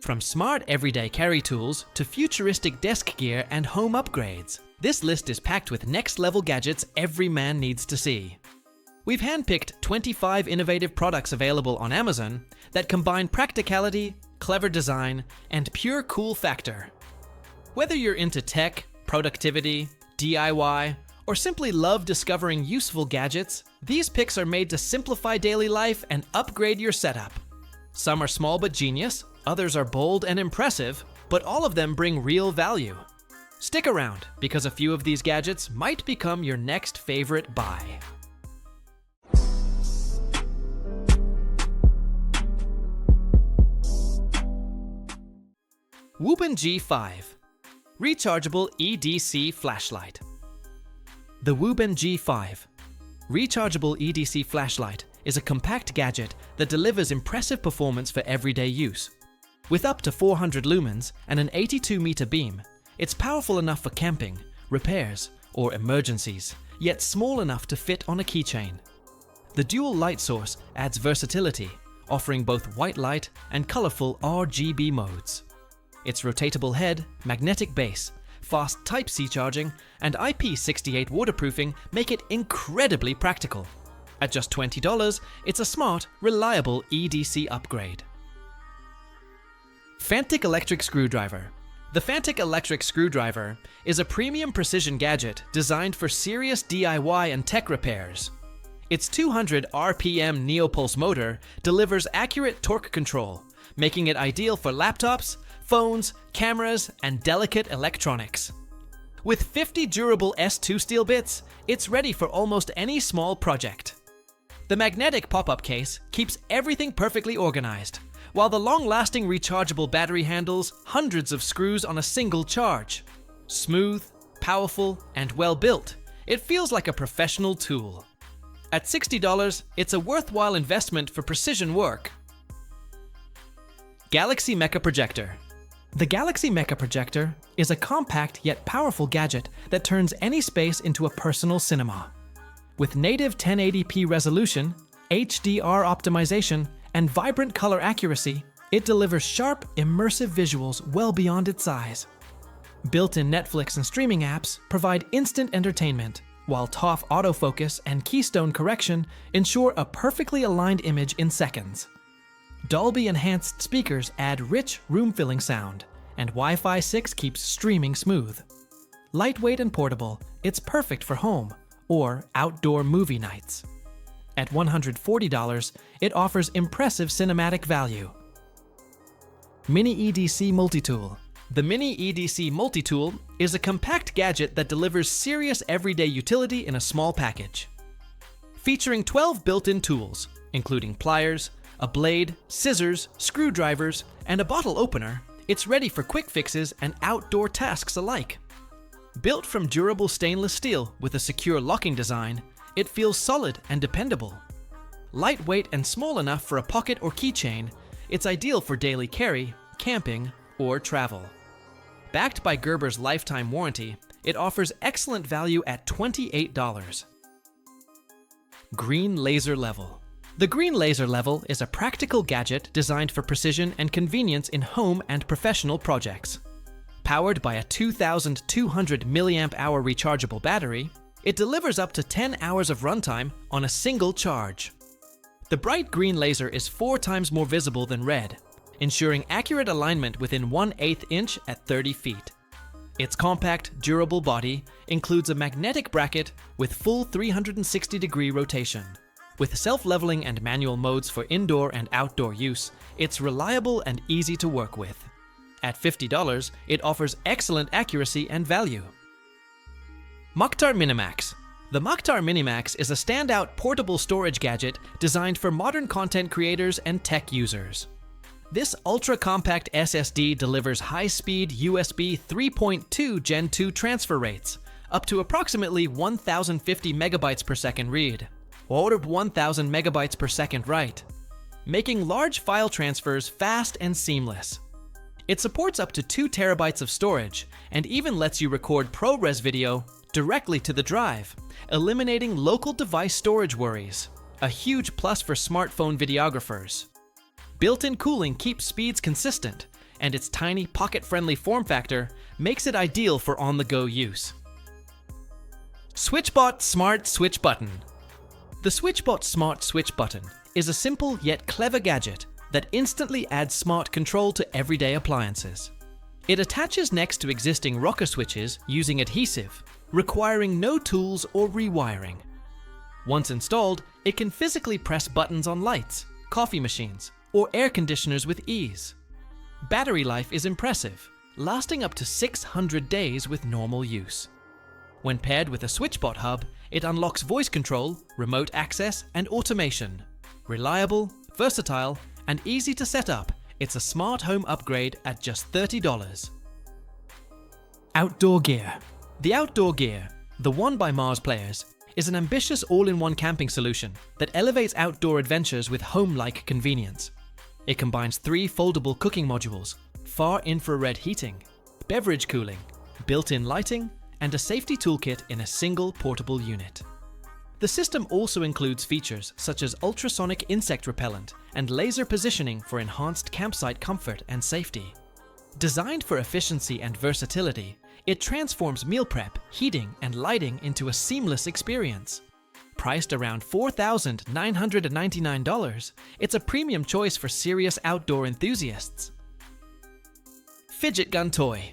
From smart everyday carry tools to futuristic desk gear and home upgrades, this list is packed with next-level gadgets every man needs to see. We've handpicked 25 innovative products available on Amazon that combine practicality, clever design, and pure cool factor. Whether you're into tech, productivity, DIY, or simply love discovering useful gadgets, these picks are made to simplify daily life and upgrade your setup. Some are small but genius, others are bold and impressive, but all of them bring real value. Stick around, because a few of these gadgets might become your next favorite buy. WUBEN G5 Rechargeable EDC Flashlight. The WUBEN G5 Rechargeable EDC Flashlight is a compact gadget that delivers impressive performance for everyday use. With up to 400 lumens and an 82-meter beam, it's powerful enough for camping, repairs, or emergencies, yet small enough to fit on a keychain. The dual light source adds versatility, offering both white light and colorful RGB modes. Its rotatable head, magnetic base, fast Type-C charging, and IP68 waterproofing make it incredibly practical. At just $20, it's a smart, reliable EDC upgrade. Fanttik Electric Screwdriver. The Fanttik Electric Screwdriver is a premium precision gadget designed for serious DIY and tech repairs. Its 200 RPM Neopulse motor delivers accurate torque control, making it ideal for laptops, phones, cameras, and delicate electronics. With 50 durable S2 steel bits, it's ready for almost any small project. The magnetic pop-up case keeps everything perfectly organized, while the long-lasting rechargeable battery handles hundreds of screws on a single charge. Smooth, powerful, and well-built, it feels like a professional tool. At $60, it's a worthwhile investment for precision work. Galaxy Mecha Projector. The Galaxy Mecha Projector is a compact yet powerful gadget that turns any space into a personal cinema. With native 1080p resolution, HDR optimization, and vibrant color accuracy, it delivers sharp, immersive visuals well beyond its size. Built-in Netflix and streaming apps provide instant entertainment, while TOF autofocus and keystone correction ensure a perfectly aligned image in seconds. Dolby-enhanced speakers add rich, room-filling sound, and Wi-Fi 6 keeps streaming smooth. Lightweight and portable, it's perfect for home or outdoor movie nights. At $140, it offers impressive cinematic value. Mini EDC Multitool. The Mini EDC Multitool is a compact gadget that delivers serious everyday utility in a small package. Featuring 12 built-in tools, including pliers, a blade, scissors, screwdrivers, and a bottle opener, it's ready for quick fixes and outdoor tasks alike. Built from durable stainless steel with a secure locking design, it feels solid and dependable. Lightweight and small enough for a pocket or keychain, it's ideal for daily carry, camping, or travel. Backed by Gerber's lifetime warranty, it offers excellent value at $28. Green Laser Level. The Green Laser Level is a practical gadget designed for precision and convenience in home and professional projects. Powered by a 2,200 mAh rechargeable battery, it delivers up to 10 hours of runtime on a single charge. The bright green laser is 4 times more visible than red, ensuring accurate alignment within 1/8 inch at 30 feet. Its compact, durable body includes a magnetic bracket with full 360-degree rotation. With self-leveling and manual modes for indoor and outdoor use, it's reliable and easy to work with. At $50, it offers excellent accuracy and value. Maktar MiniMax. The Maktar MiniMax is a standout portable storage gadget designed for modern content creators and tech users. This ultra-compact SSD delivers high-speed USB 3.2 Gen 2 transfer rates, up to approximately 1,050 megabytes per second read, or 1,000 megabytes per second write, making large file transfers fast and seamless. It supports up to 2 terabytes of storage and even lets you record ProRes video directly to the drive, eliminating local device storage worries, a huge plus for smartphone videographers. Built-in cooling keeps speeds consistent, and its tiny pocket-friendly form factor makes it ideal for on-the-go use. SwitchBot Smart Switch Button. The SwitchBot Smart Switch Button is a simple yet clever gadget that instantly adds smart control to everyday appliances. It attaches next to existing rocker switches using adhesive, requiring no tools or rewiring. Once installed, it can physically press buttons on lights, coffee machines, or air conditioners with ease. Battery life is impressive, lasting up to 600 days with normal use. When paired with a SwitchBot hub, it unlocks voice control, remote access, and automation. Reliable, versatile, and easy to set up, it's a smart home upgrade at just $30. Outdoor gear. The Outdoor Gear, the One by Mars players, is an ambitious all-in-one camping solution that elevates outdoor adventures with home-like convenience. It combines 3 foldable cooking modules, far infrared heating, beverage cooling, built-in lighting, and a safety toolkit in a single portable unit. The system also includes features such as ultrasonic insect repellent and laser positioning for enhanced campsite comfort and safety. Designed for efficiency and versatility, it transforms meal prep, heating, and lighting into a seamless experience. Priced around $4,999, it's a premium choice for serious outdoor enthusiasts. Fidget Gun Toy.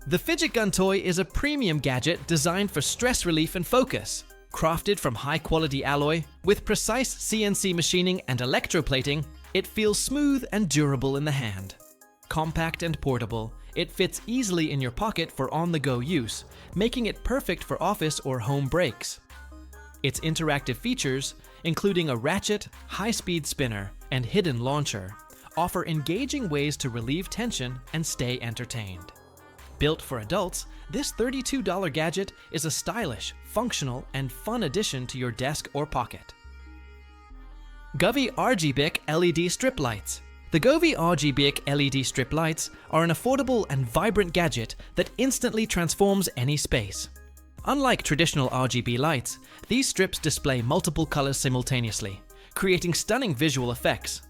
The Fidget Gun Toy is a premium gadget designed for stress relief and focus. Crafted from high-quality alloy, with precise CNC machining and electroplating, it feels smooth and durable in the hand. Compact and portable, it fits easily in your pocket for on-the-go use, making it perfect for office or home breaks. Its interactive features, including a ratchet, high-speed spinner, and hidden launcher, offer engaging ways to relieve tension and stay entertained. Built for adults, this $32 gadget is a stylish, functional, and fun addition to your desk or pocket. Govee RGBIC LED Strip Lights. The Govee RGBIC LED strip lights are an affordable and vibrant gadget that instantly transforms any space. Unlike traditional RGB lights, these strips display multiple colors simultaneously, creating stunning visual effects.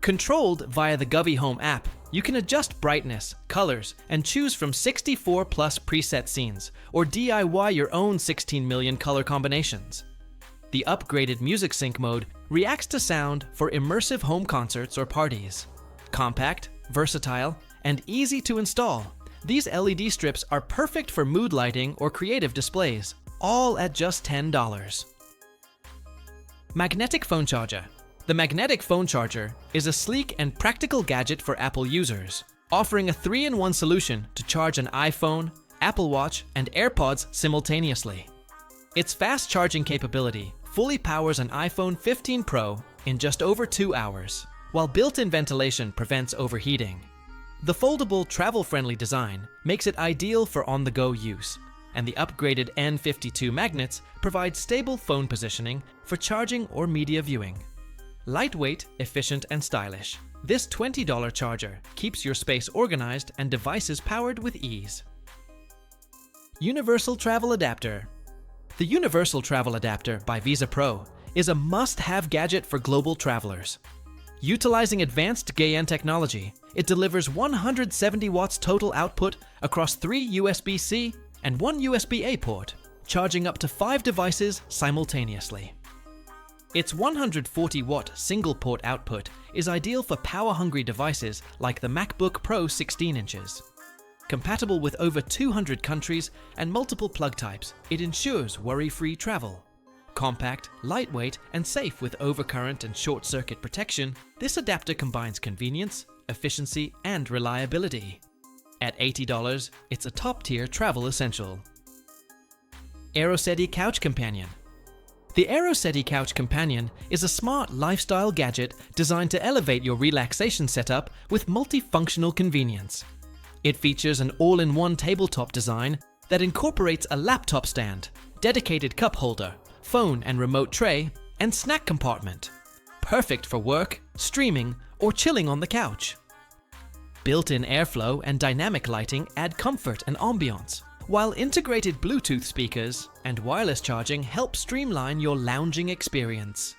Controlled via the Govee Home app, you can adjust brightness, colors, and choose from 64 plus preset scenes, or DIY your own 16 million color combinations. The upgraded music sync mode reacts to sound for immersive home concerts or parties. Compact, versatile, and easy to install, these LED strips are perfect for mood lighting or creative displays, all at just $10. Magnetic Phone Charger. The Magnetic Phone Charger is a sleek and practical gadget for Apple users, offering a 3-in-1 solution to charge an iPhone, Apple Watch, and AirPods simultaneously. Its fast charging capability fully powers an iPhone 15 Pro in just over 2 hours, while built-in ventilation prevents overheating. The foldable, travel-friendly design makes it ideal for on-the-go use, and the upgraded N52 magnets provide stable phone positioning for charging or media viewing. Lightweight, efficient, and stylish, this $20 charger keeps your space organized and devices powered with ease. Universal Travel Adapter. The Universal Travel Adapter by Visa Pro is a must-have gadget for global travelers. Utilizing advanced GaN technology, it delivers 170 watts total output across 3 USB-C and 1 USB-A port, charging up to 5 devices simultaneously. Its 140-watt single-port output is ideal for power-hungry devices like the MacBook Pro 16 inches. Compatible with over 200 countries and multiple plug types, it ensures worry-free travel. Compact, lightweight, and safe with overcurrent and short-circuit protection, this adapter combines convenience, efficiency, and reliability. At $80, it's a top-tier travel essential. AeroSettee Couch Companion. The AeroSettee Couch Companion is a smart lifestyle gadget designed to elevate your relaxation setup with multifunctional convenience. It features an all-in-one tabletop design that incorporates a laptop stand, dedicated cup holder, phone and remote tray, and snack compartment. Perfect for work, streaming, or chilling on the couch. Built-in airflow and dynamic lighting add comfort and ambiance, while integrated Bluetooth speakers and wireless charging help streamline your lounging experience.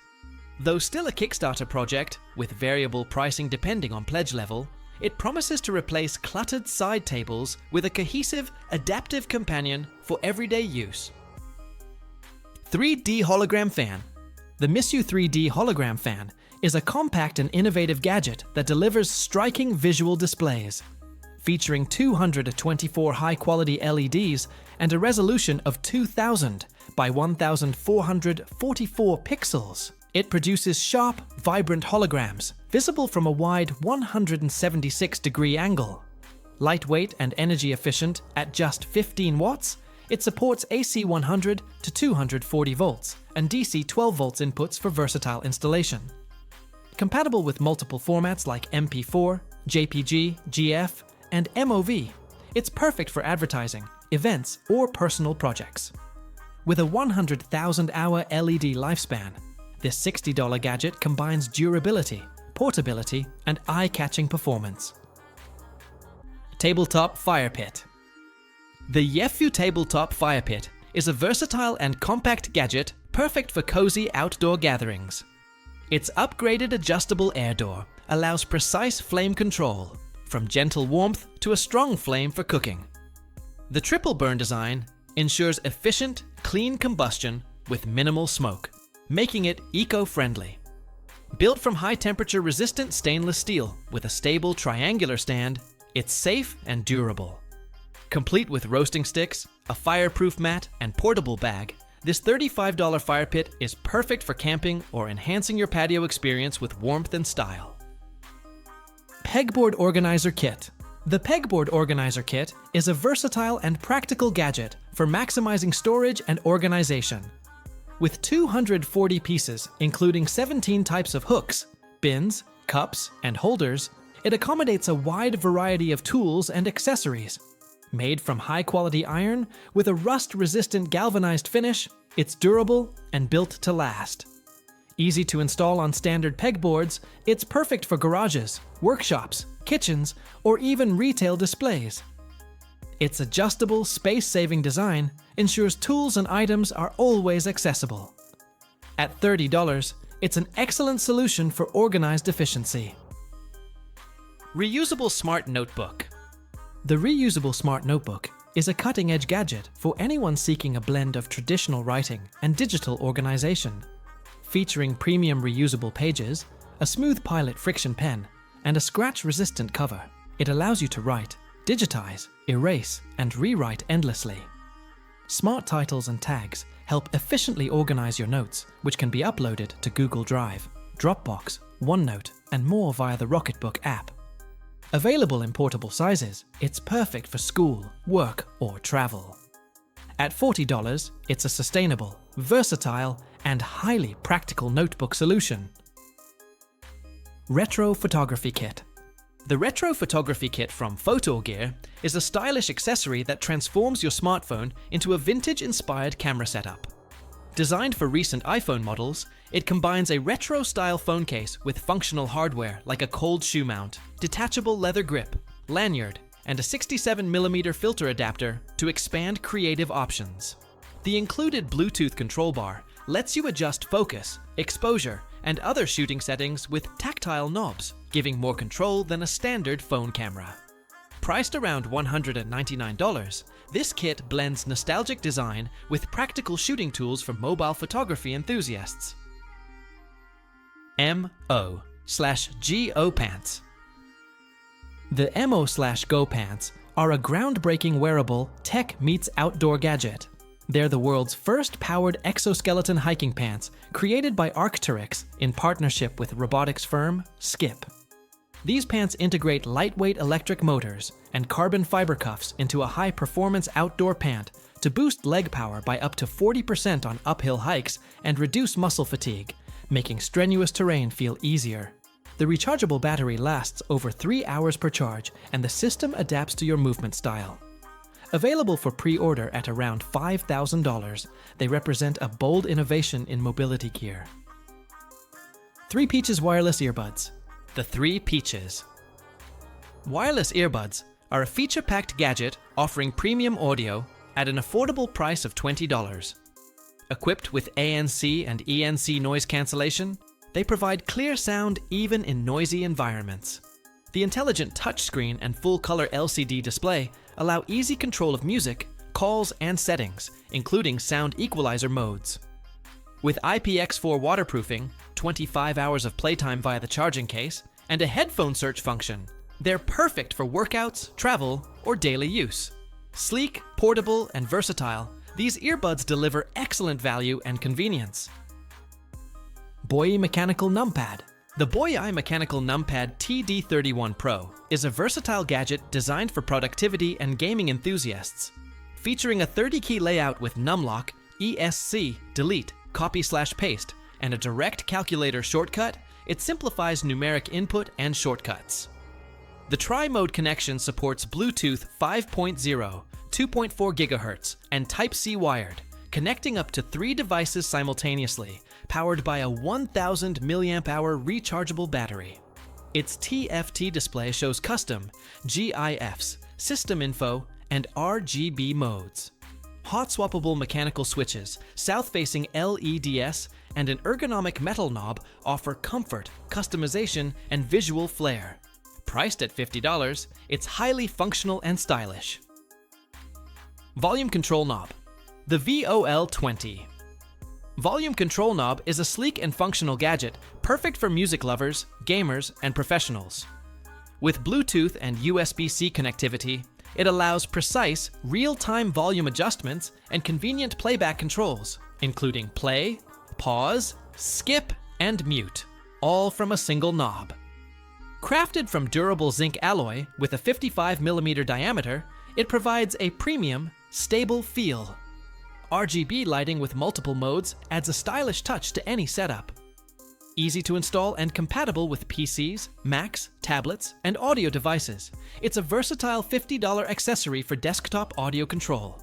Though still a Kickstarter project, with variable pricing depending on pledge level, it promises to replace cluttered side tables with a cohesive, adaptive companion for everyday use. 3D Hologram Fan. The Missu 3D Hologram Fan is a compact and innovative gadget that delivers striking visual displays. Featuring 224 high-quality LEDs and a resolution of 2000 by 1444 pixels, it produces sharp, vibrant holograms, visible from a wide 176-degree angle. Lightweight and energy efficient at just 15 watts, it supports AC 100 to 240 volts and DC 12 volts inputs for versatile installation. Compatible with multiple formats like MP4, JPG, GF, and MOV, it's perfect for advertising, events, or personal projects. With a 100,000-hour LED lifespan, this $60 gadget combines durability, portability, and eye-catching performance. Tabletop Fire Pit. The Yefu Tabletop Fire Pit is a versatile and compact gadget perfect for cozy outdoor gatherings. Its upgraded adjustable air door allows precise flame control, from gentle warmth to a strong flame for cooking. The triple burn design ensures efficient, clean combustion with minimal smoke, making it eco-friendly. Built from high-temperature resistant stainless steel with a stable triangular stand, it's safe and durable. Complete with roasting sticks, a fireproof mat, and portable bag, this $35 fire pit is perfect for camping or enhancing your patio experience with warmth and style. Pegboard Organizer Kit. The Pegboard Organizer Kit is a versatile and practical gadget for maximizing storage and organization. With 240 pieces, including 17 types of hooks, bins, cups, and holders, it accommodates a wide variety of tools and accessories. Made from high-quality iron with a rust-resistant galvanized finish, it's durable and built to last. Easy to install on standard pegboards, it's perfect for garages, workshops, kitchens, or even retail displays. Its adjustable, space-saving design ensures tools and items are always accessible. At $30, it's an excellent solution for organized efficiency. Reusable Smart Notebook. The Reusable Smart Notebook is a cutting-edge gadget for anyone seeking a blend of traditional writing and digital organization. Featuring premium reusable pages, a smooth pilot friction pen, and a scratch-resistant cover, it allows you to write, digitize, erase, and rewrite endlessly. Smart titles and tags help efficiently organize your notes, which can be uploaded to Google Drive, Dropbox, OneNote, and more via the Rocketbook app. Available in portable sizes, it's perfect for school, work, or travel. At $40, it's a sustainable, versatile, and highly practical notebook solution. Retro Photography Kit. The Retro Photography Kit from PhotoGear is a stylish accessory that transforms your smartphone into a vintage-inspired camera setup. Designed for recent iPhone models, it combines a retro-style phone case with functional hardware like a cold shoe mount, detachable leather grip, lanyard, and a 67mm filter adapter to expand creative options. The included Bluetooth control bar lets you adjust focus, exposure, and other shooting settings with tactile knobs, giving more control than a standard phone camera. Priced around $199, this kit blends nostalgic design with practical shooting tools for mobile photography enthusiasts. MO/GO Pants. The MO/GO Pants are a groundbreaking wearable tech meets outdoor gadget. They're the world's first powered exoskeleton hiking pants created by Arc'teryx in partnership with robotics firm Skip. These pants integrate lightweight electric motors and carbon fiber cuffs into a high-performance outdoor pant to boost leg power by up to 40% on uphill hikes and reduce muscle fatigue, making strenuous terrain feel easier. The rechargeable battery lasts over 3 hours per charge, and the system adapts to your movement style. Available for pre-order at around $5,000, they represent a bold innovation in mobility gear. 3 Peaches Wireless Earbuds. The 3 Peaches. Wireless earbuds are a feature-packed gadget offering premium audio at an affordable price of $20. Equipped with ANC and ENC noise cancellation, they provide clear sound even in noisy environments. The intelligent touchscreen and full-color LCD display allow easy control of music, calls, and settings, including sound equalizer modes. With IPX4 waterproofing, 25 hours of playtime via the charging case, and a headphone search function, they're perfect for workouts, travel, or daily use. Sleek, portable, and versatile, these earbuds deliver excellent value and convenience. BOYI Mechanical Numpad. The BOYI Mechanical Numpad TD31 Pro is a versatile gadget designed for productivity and gaming enthusiasts. Featuring a 30-key layout with numlock, ESC, delete, copy/paste, and a direct calculator shortcut, it simplifies numeric input and shortcuts. The tri-mode connection supports Bluetooth 5.0, 2.4 GHz, and Type-C wired, connecting up to 3 devices simultaneously, powered by a 1000 mAh rechargeable battery. Its TFT display shows custom GIFs, system info, and RGB modes. Hot swappable mechanical switches, south-facing LEDs, and an ergonomic metal knob offer comfort, customization, and visual flair. Priced at $50, it's highly functional and stylish. Volume Control Knob. The VOL20. Volume Control Knob is a sleek and functional gadget perfect for music lovers, gamers, and professionals. With Bluetooth and USB-C connectivity, it allows precise, real-time volume adjustments and convenient playback controls, including play, pause, skip, and mute, all from a single knob. Crafted from durable zinc alloy with a 55mm diameter, it provides a premium, stable feel. RGB lighting with multiple modes adds a stylish touch to any setup. Easy to install and compatible with PCs, Macs, tablets, and audio devices, it's a versatile $50 accessory for desktop audio control.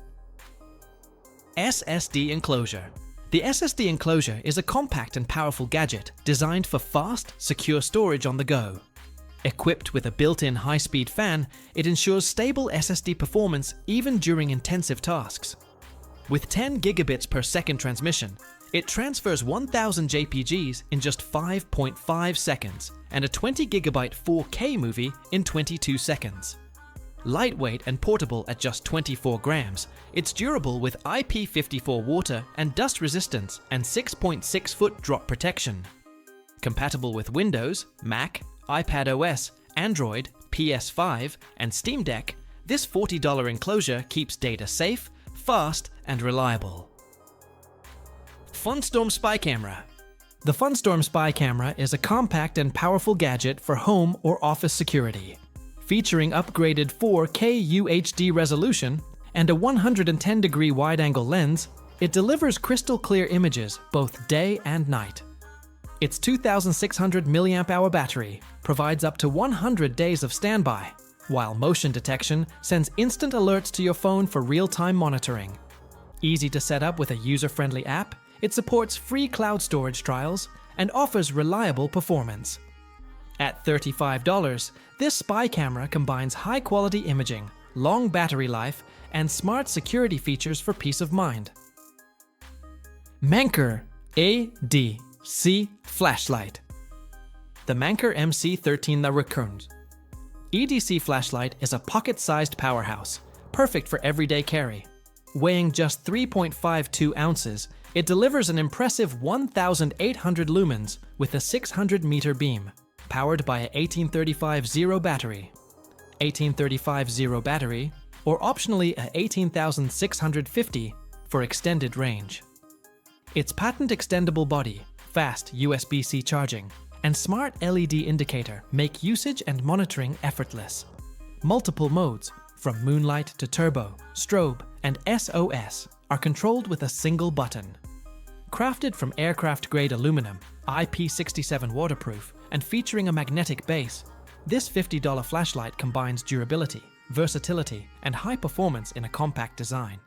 SSD Enclosure. The SSD Enclosure is a compact and powerful gadget designed for fast, secure storage on the go. Equipped with a built-in high-speed fan, it ensures stable SSD performance even during intensive tasks. With 10 gigabits per second transmission, it transfers 1000 JPGs in just 5.5 seconds and a 20 gigabyte 4K movie in 22 seconds. Lightweight and portable at just 24 grams, it's durable with IP54 water and dust resistance and 6.6-foot drop protection. Compatible with Windows, Mac, iPadOS, Android, PS5, and Steam Deck, this $40 enclosure keeps data safe, fast, and reliable. Funstorm Spy Camera. The Funstorm Spy Camera is a compact and powerful gadget for home or office security. Featuring upgraded 4K UHD resolution and a 110-degree wide-angle lens, it delivers crystal-clear images both day and night. Its 2,600 mAh battery provides up to 100 days of standby, while motion detection sends instant alerts to your phone for real-time monitoring. Easy to set up with a user-friendly app, it supports free cloud storage trials and offers reliable performance. At $35, this spy camera combines high-quality imaging, long battery life, and smart security features for peace of mind. Manker EDC Flashlight. The Manker MC13 The Recurrent. EDC Flashlight is a pocket-sized powerhouse, perfect for everyday carry. Weighing just 3.52 ounces, it delivers an impressive 1,800 lumens with a 600-meter beam, powered by a 1835 Zero battery. 1835 Zero battery, or optionally a 18,650 for extended range. Its patent extendable body, fast USB-C charging, and smart LED indicator make usage and monitoring effortless. Multiple modes, from moonlight to turbo, strobe, and SOS, are controlled with a single button. Crafted from aircraft-grade aluminum, IP67 waterproof, and featuring a magnetic base, this $50 flashlight combines durability, versatility, and high performance in a compact design.